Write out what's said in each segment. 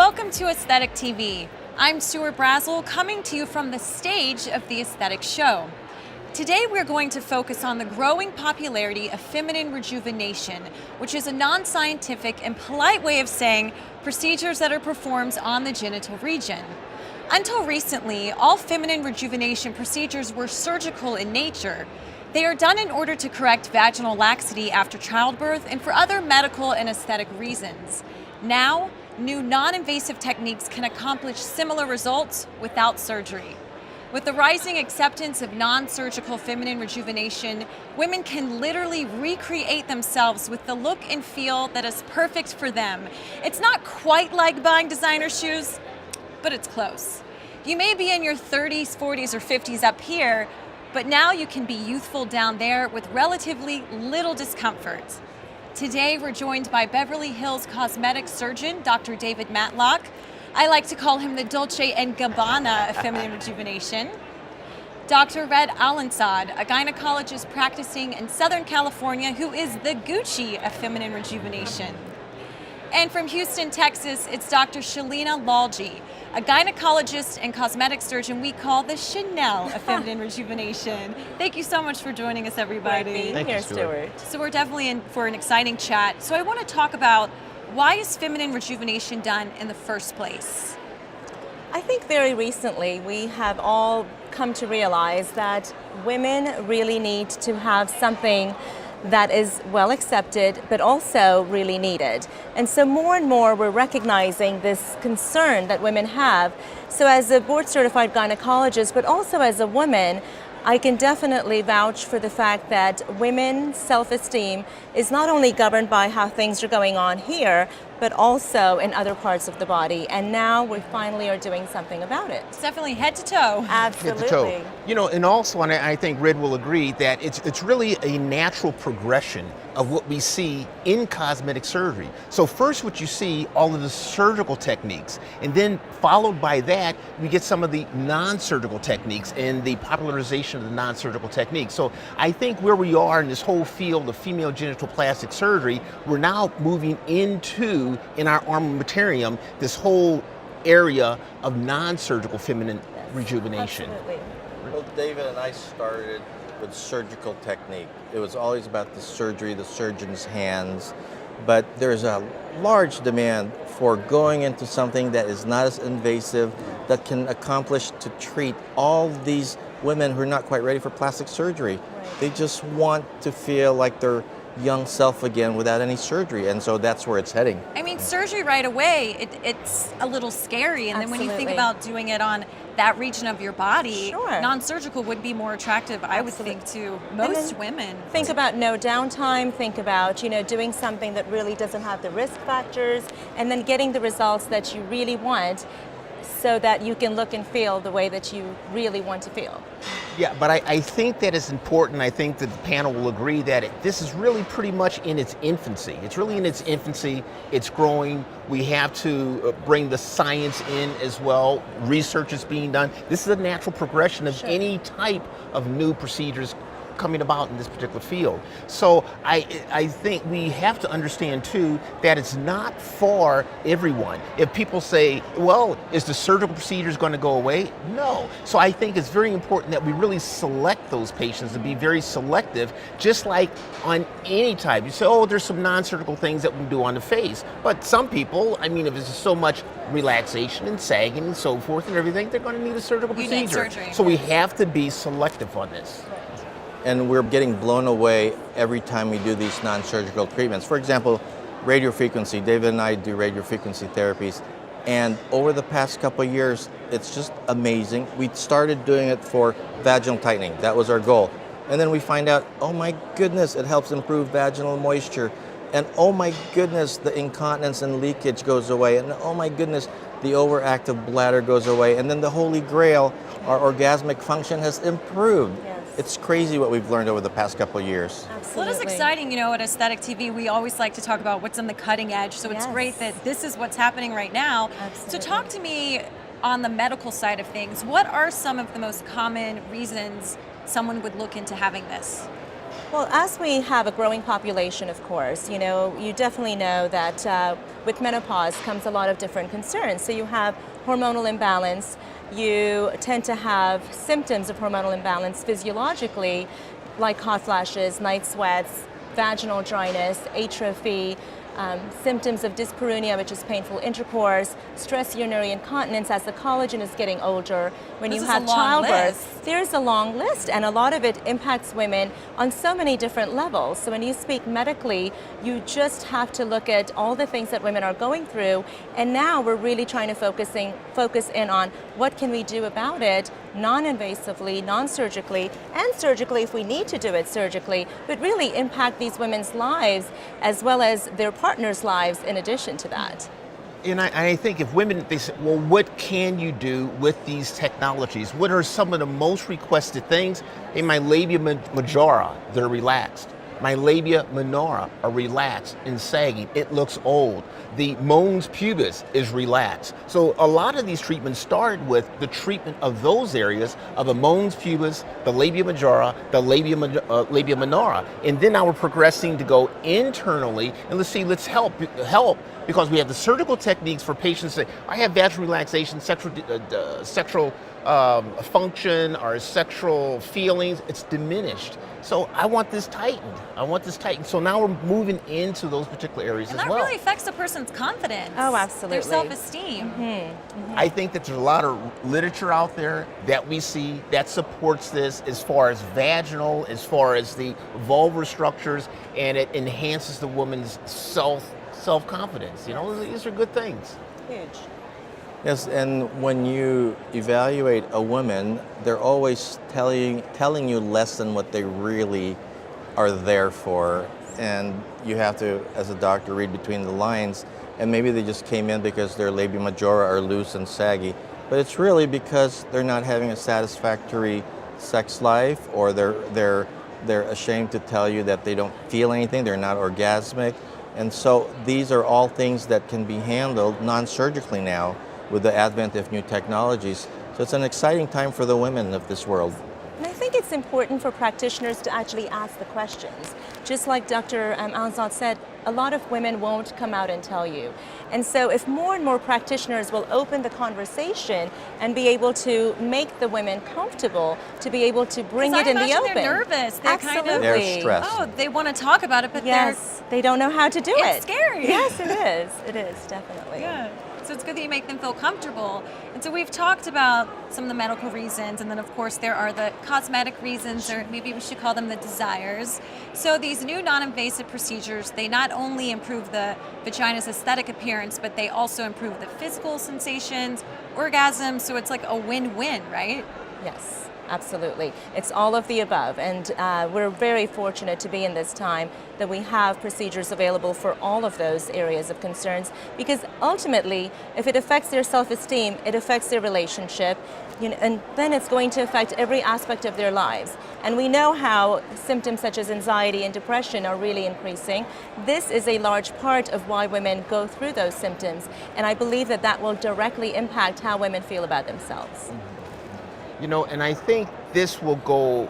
Welcome to Aesthetic TV. I'm Stuart Brazel, coming to you from the stage of the Aesthetic Show. Today we're going to focus on the growing popularity of feminine rejuvenation, which is a non-scientific and polite way of saying procedures that are performed on the genital region. Until recently, all feminine rejuvenation procedures were surgical in nature. They are done in order to correct vaginal laxity after childbirth and for other medical and aesthetic reasons. Now, new non-invasive techniques can accomplish similar results without surgery. With the rising acceptance of non-surgical feminine rejuvenation, women can literally recreate themselves with the look and feel that is perfect for them. It's not quite like buying designer shoes, but it's close. You may be in your 30s, 40s, or 50s up here, but now you can be youthful down there with relatively little discomfort. Today, we're joined by Beverly Hills cosmetic surgeon, Dr. David Matlock. I like to call him the Dolce & Gabbana of feminine rejuvenation. Dr. Red Alinsod, a gynecologist practicing in Southern California who is the Gucci of feminine rejuvenation. And from Houston, Texas, it's Dr. Shalina Lalji, a gynecologist and cosmetic surgeon we call the Chanel of feminine rejuvenation. Thank you so much for joining us, everybody. Thank you, Stuart. So we're definitely in for an exciting chat. So I want to talk about, why is feminine rejuvenation done in the first place? I think very recently we have all come to realize that women really need to have something that is well accepted, but also really needed. And so more and more we're recognizing this concern that women have. So as a board certified gynecologist, but also as a woman, I can definitely vouch for the fact that women's self-esteem is not only governed by how things are going on here, but also in other parts of the body. And now we finally are doing something about it. It's definitely head to toe. Absolutely. Head to toe. You know, and also, and I think Red will agree that it's really a natural progression of what we see in cosmetic surgery. So first what you see, all of the surgical techniques, and then followed by that, we get some of the non-surgical techniques and the popularization of the non-surgical techniques. So I think where we are in this whole field of female genital plastic surgery, we're now moving into, in our armamentarium, this whole area of non-surgical feminine rejuvenation. Absolutely. Well, David and I started with surgical technique. It was always about the surgery, the surgeon's hands, but there's a large demand for going into something that is not as invasive, that can accomplish to treat all these women who are not quite ready for plastic surgery. Right. They just want to feel like their young self again without any surgery, and so that's where it's heading. I mean, surgery right away, it's a little scary, and then when you think Absolutely. about doing it on that region of your body, Sure. non-surgical would be more attractive, I would think, to most women. Think about no downtime, think about, doing something that really doesn't have the risk factors, and then getting the results that you really want so that you can look and feel the way that you really want to feel. Yeah, but I think that it's important. I think that the panel will agree that this is really pretty much in its infancy. It's really in its infancy. It's growing. We have to bring the science in as well. Research is being done. This is a natural progression of any type of new procedures coming about in this particular field. So I think we have to understand too that it's not for everyone. If people say, well, is the surgical procedures going to go away? No. So I think it's very important that we really select those patients and be very selective, just like on any type. You say, oh, there's some non-surgical things that we can do on the face. But some people, I mean, if there's so much relaxation and sagging and so forth and everything, they're going to need a surgical You procedure. need surgery. So we have to be selective on this. And we're getting blown away every time we do these non-surgical treatments. For example, radiofrequency. David and I do radiofrequency therapies. And over the past couple of years, it's just amazing. We started doing it for vaginal tightening. That was our goal. And then we find out, oh my goodness, it helps improve vaginal moisture. And oh my goodness, the incontinence and leakage goes away. And oh my goodness, the overactive bladder goes away. And then the holy grail, our orgasmic function has improved. Yes. It's crazy what we've learned over the past couple of years. Absolutely. Well, it's exciting, at Aesthetic TV, we always like to talk about what's on the cutting edge, so it's Yes. great that this is what's happening right now. Absolutely. So talk to me on the medical side of things. What are some of the most common reasons someone would look into having this? Well, as we have a growing population, of course, you definitely know that with menopause comes a lot of different concerns. So you have hormonal imbalance, you tend to have symptoms of hormonal imbalance physiologically, like hot flashes, night sweats, vaginal dryness, atrophy, symptoms of dyspareunia, which is painful intercourse, stress urinary incontinence as the collagen is getting older. When This you is a have long childbirth, list. there's a long list, and a lot of it impacts women on so many different levels. So when you speak medically, you just have to look at all the things that women are going through, and now we're really trying to focus in on what can we do about it, non-invasively, non-surgically, and surgically if we need to do it surgically, but really impact these women's lives as well as their partners' lives in addition to that. And I think if women, they say, well, what can you do with these technologies? What are some of the most requested things? In my labia majora, they're relaxed. My labia minora are relaxed and sagging. It looks old. The mons pubis is relaxed. So a lot of these treatments start with the treatment of those areas of the mons pubis, the labia majora, the labia minora. And then now we're progressing to go internally and let's help because we have the surgical techniques for patients that I have vaginal relaxation, sexual function, or sexual feelings, it's diminished. So I want this tightened. So now we're moving into those particular areas And as that well. really affects a person's confidence. Oh, absolutely. Their self-esteem. I think that there's a lot of literature out there that we see that supports this as far as vaginal, as far as the vulvar structures, and it enhances the woman's self-confidence. These are good things. Huge. Yes, and when you evaluate a woman, they're always telling you less than what they really are there for. And you have to, as a doctor, read between the lines. And maybe they just came in because their labia majora are loose and saggy. But it's really because they're not having a satisfactory sex life, or they're ashamed to tell you that they don't feel anything, they're not orgasmic. And so these are all things that can be handled non-surgically now with the advent of new technologies. So it's an exciting time for the women of this world. And I think it's important for practitioners to actually ask the questions. Just like Dr. Alinsod said, a lot of women won't come out and tell you. And so if more and more practitioners will open the conversation and be able to make the women comfortable, to be able to bring it in the open. They're nervous. They're Absolutely. kind of, They're stressed. oh, they want to talk about it, but Yes, they don't know how to do it. it's scary. Yes, it is. It is, definitely. Yeah. So it's good that you make them feel comfortable. And so we've talked about some of the medical reasons, and then of course there are the cosmetic reasons, or maybe we should call them the desires. So these new non-invasive procedures, they not only improve the vagina's aesthetic appearance, but they also improve the physical sensations, orgasm, so it's like a win-win, right? Yes, absolutely. It's all of the above, and we're very fortunate to be in this time that we have procedures available for all of those areas of concerns, because ultimately, if it affects their self-esteem, it affects their relationship, and then it's going to affect every aspect of their lives. And we know how symptoms such as anxiety and depression are really increasing. This is a large part of why women go through those symptoms, and I believe that that will directly impact how women feel about themselves. And I think this will go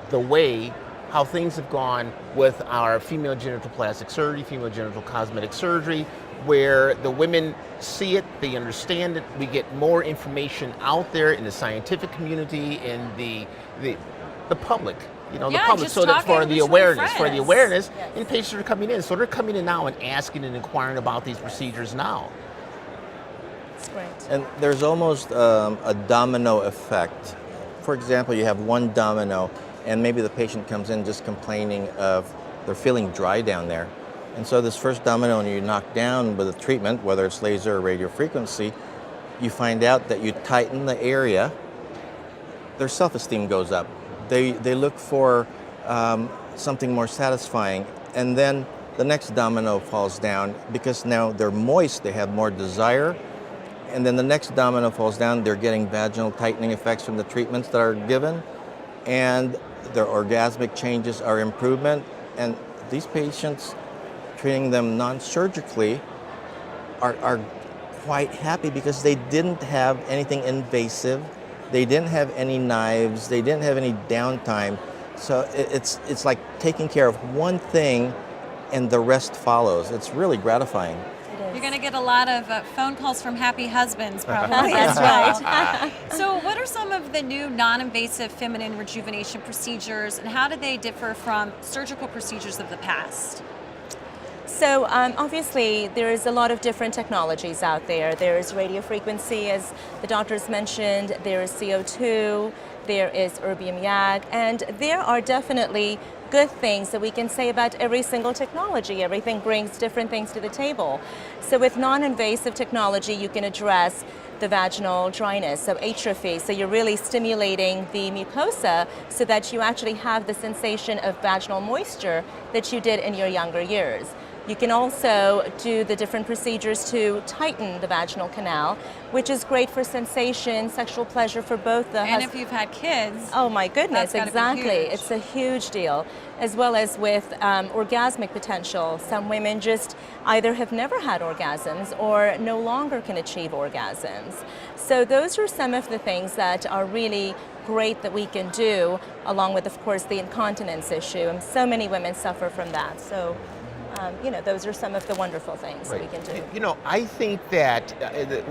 the way how things have gone with our female genital plastic surgery, female genital cosmetic surgery, where the women see it, they understand it, we get more information out there in the scientific community and the public. The public, just so that talking for the between awareness, Yes. and patients are coming in. So they're coming in now and asking and inquiring about these procedures now. That's great. And there's almost a domino effect. For example, you have one domino, and maybe the patient comes in just complaining of they're feeling dry down there. And so this first domino you knock down with a treatment, whether it's laser or radio frequency, you find out that you tighten the area, their self-esteem goes up. They look for something more satisfying. And then the next domino falls down because now they're moist, they have more desire. And then the next domino falls down, they're getting vaginal tightening effects from the treatments that are given, and their orgasmic changes are improvement. And these patients, treating them non-surgically, are quite happy because they didn't have anything invasive, they didn't have any knives, they didn't have any downtime. So it's like taking care of one thing and the rest follows. It's really gratifying. You're going to get a lot of phone calls from happy husbands, probably. That's right. So, what are some of the new non-invasive feminine rejuvenation procedures, and how do they differ from surgical procedures of the past? So obviously there is a lot of different technologies out there. There is radiofrequency, as the doctors mentioned, there is CO2, there is erbium YAG, and there are definitely good things that we can say about every single technology. Everything brings different things to the table. So with non-invasive technology, you can address the vaginal dryness, so atrophy. So you're really stimulating the mucosa so that you actually have the sensation of vaginal moisture that you did in your younger years. You can also do the different procedures to tighten the vaginal canal, which is great for sensation, sexual pleasure for both the And if you've had kids. Oh my goodness, that's gotta be exactly. huge. It's a huge deal, as well as with orgasmic potential. Some women just either have never had orgasms or no longer can achieve orgasms. So those are some of the things that are really great that we can do, along with, of course, the incontinence issue. And so many women suffer from that. So, those are some of the wonderful things that we can do. You know, I think that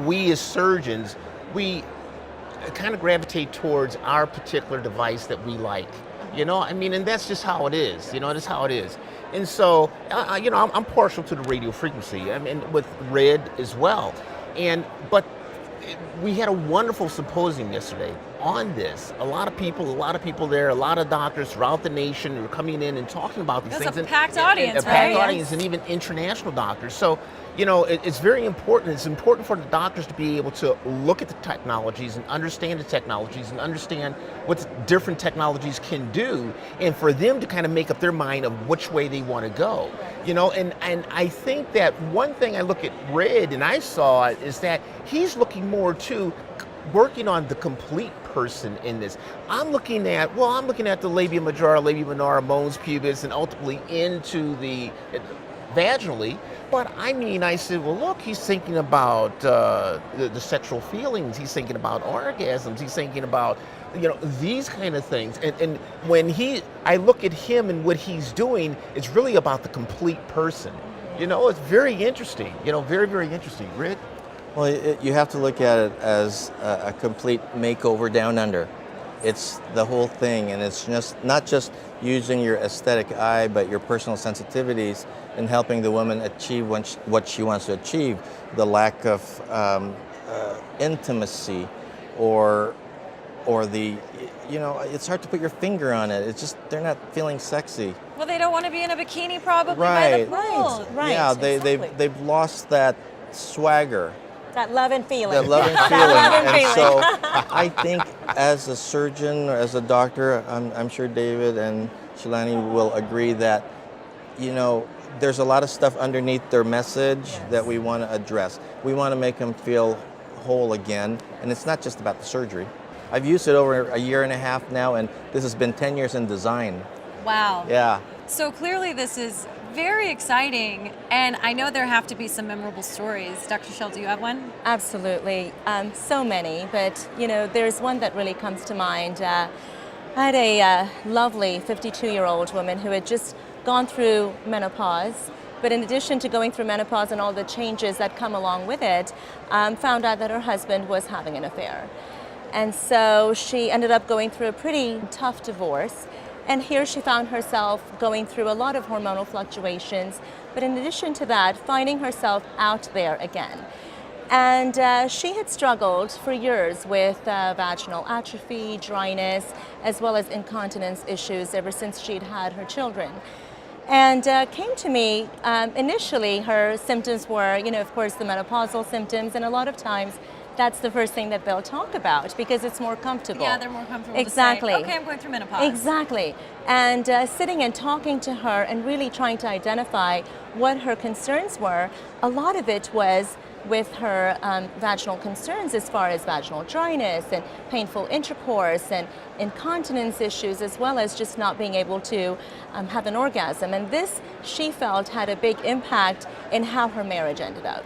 we as surgeons, we kind of gravitate towards our particular device that we like. You know, I mean, and that's just how it is. You know, that's how it is. And so, I'm partial to the radio frequency. I mean, with Red as well. But we had a wonderful symposium yesterday on this. A lot of people there, a lot of doctors throughout the nation were coming in and talking about these It was things. a packed audience, a packed right? audience, and even international doctors. So, it's very important. It's important for the doctors to be able to look at the technologies and understand the technologies and understand what the different technologies can do, and for them to kind of make up their mind of which way they want to go. And I think that one thing I look at Red and I saw is that he's looking more to working on the complete person in this. I'm looking at the labia majora, labia minora, mons pubis, and ultimately into the vaginally. But I said, well, look, he's thinking about the sexual feelings. He's thinking about orgasms. He's thinking about, these kind of things. And when I look at him and what he's doing, it's really about the complete person. It's very interesting. Very, very interesting. Rick? Well, you have to look at it as a complete makeover down under. It's the whole thing, and it's just not just using your aesthetic eye, but your personal sensitivities in helping the woman achieve what she wants to achieve. The lack of intimacy, or it's hard to put your finger on it. It's just they're not feeling sexy. Well, they don't want to be in a bikini probably Right. by the pool. Right. Yeah, exactly. they've lost that swagger. That love and feeling. That love and That feeling. love and And feeling. so I think as a surgeon or as a doctor, I'm sure David and Shalani will agree that, there's a lot of stuff underneath their message that we want to address. We want to make them feel whole again, and it's not just about the surgery. I've used it over a year and a half now, and this has been 10 years in design. Wow. Yeah. So clearly this is very exciting, and I know there have to be some memorable stories. Dr. Shell, do you have one? Absolutely. So many, but there's one that really comes to mind. I had a lovely 52-year-old woman who had just gone through menopause, but in addition to going through menopause and all the changes that come along with it, found out that her husband was having an affair. And so she ended up going through a pretty tough divorce. And here she found herself going through a lot of hormonal fluctuations, but in addition to that, finding herself out there again. And she had struggled for years with vaginal atrophy, dryness, as well as incontinence issues ever since she'd had her children. And came to me, initially her symptoms were, of course, the menopausal symptoms, and a lot of times that's the first thing that they'll talk about because it's more comfortable. Yeah, they're more comfortable Exactly. to say, okay, I'm going through menopause. Exactly. And sitting and talking to her and really trying to identify what her concerns were, a lot of it was with her vaginal concerns as far as vaginal dryness and painful intercourse and incontinence issues, as well as just not being able to have an orgasm. And this, she felt, had a big impact in how her marriage ended up.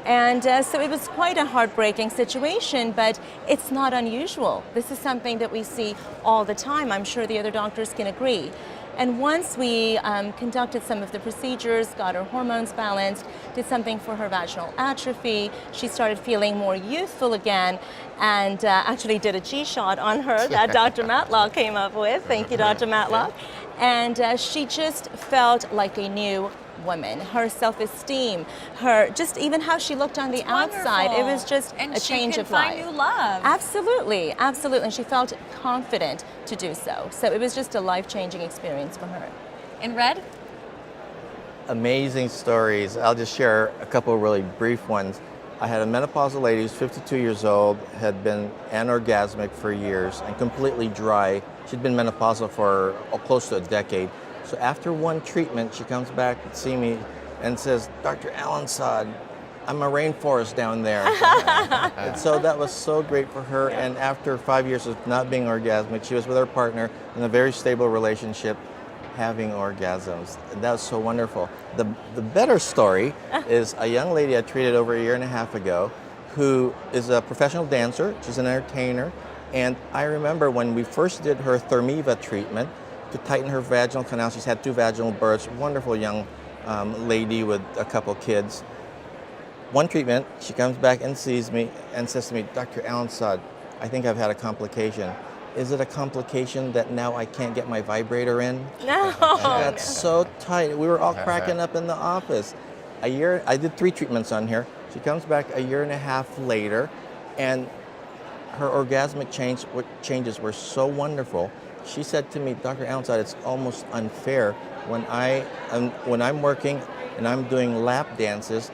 And so it was quite a heartbreaking situation, but it's not unusual. This is something that we see all the time. I'm sure the other doctors can agree. And once we conducted some of the procedures, got her hormones balanced, did something for her vaginal atrophy, she started feeling more youthful again, and actually did a G-shot on her that Dr. Matlock came up with. Thank you, Dr. Matlock. And she just felt like a new woman. Her self-esteem, her just even how she looked on the outside, it was just a change of life. And she can find new love. Absolutely, absolutely. And she felt confident to do so. So it was just a life-changing experience for her. And Red? Amazing stories. I'll just share a couple of really brief ones. I had a menopausal lady who's 52 years old, had been anorgasmic for years and completely dry. She'd been menopausal for close to a decade. So after one treatment, she comes back to see me and says, Dr. Alinsod, I'm a rainforest down there. And so that was so great for her. Yeah. And after 5 years of not being orgasmic, she was with her partner in a very stable relationship, having orgasms. And that was so wonderful. The better story is a young lady I treated over a year and a half ago who is a professional dancer. She's an entertainer. And I remember when we first did her ThermiVA treatment, to tighten her vaginal canal. She's had 2 vaginal births, wonderful young lady with a couple kids. One treatment, she comes back and sees me and says to me, Dr. Alinsod, I think I've had a complication. Is it a complication that now I can't get my vibrator in? No. She got so tight. We were all cracking up in the office. I did 3 treatments on here. She comes back a year and a half later, and her orgasmic changes were so wonderful. She said to me, Dr. Alinsod, it's almost unfair when I'm working and I'm doing lap dances.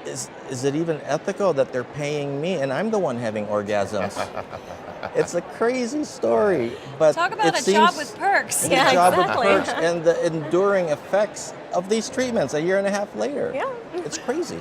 Is it even ethical that they're paying me and I'm the one having orgasms? It's a crazy story, but talk about a job with perks. Yeah, exactly. With perks and the enduring effects of these treatments a year and a half later. Yeah, it's crazy.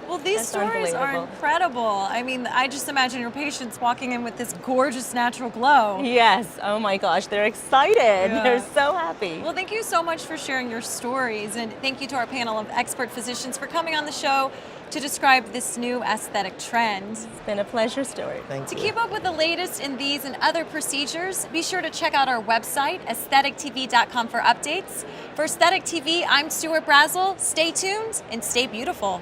Well, these stories are incredible. I mean, I just imagine your patients walking in with this gorgeous natural glow. Yes. Oh my gosh, they're excited. Yeah. They're so happy. Well, thank you so much for sharing your stories, and thank you to our panel of expert physicians for coming on the show to describe this new aesthetic trend. It's been a pleasure, Stuart. Thank you. To keep up with the latest in these and other procedures, be sure to check out our website, aesthetichtv.com, for updates. For Aesthetic TV, I'm Stuart Brazel. Stay tuned and stay beautiful.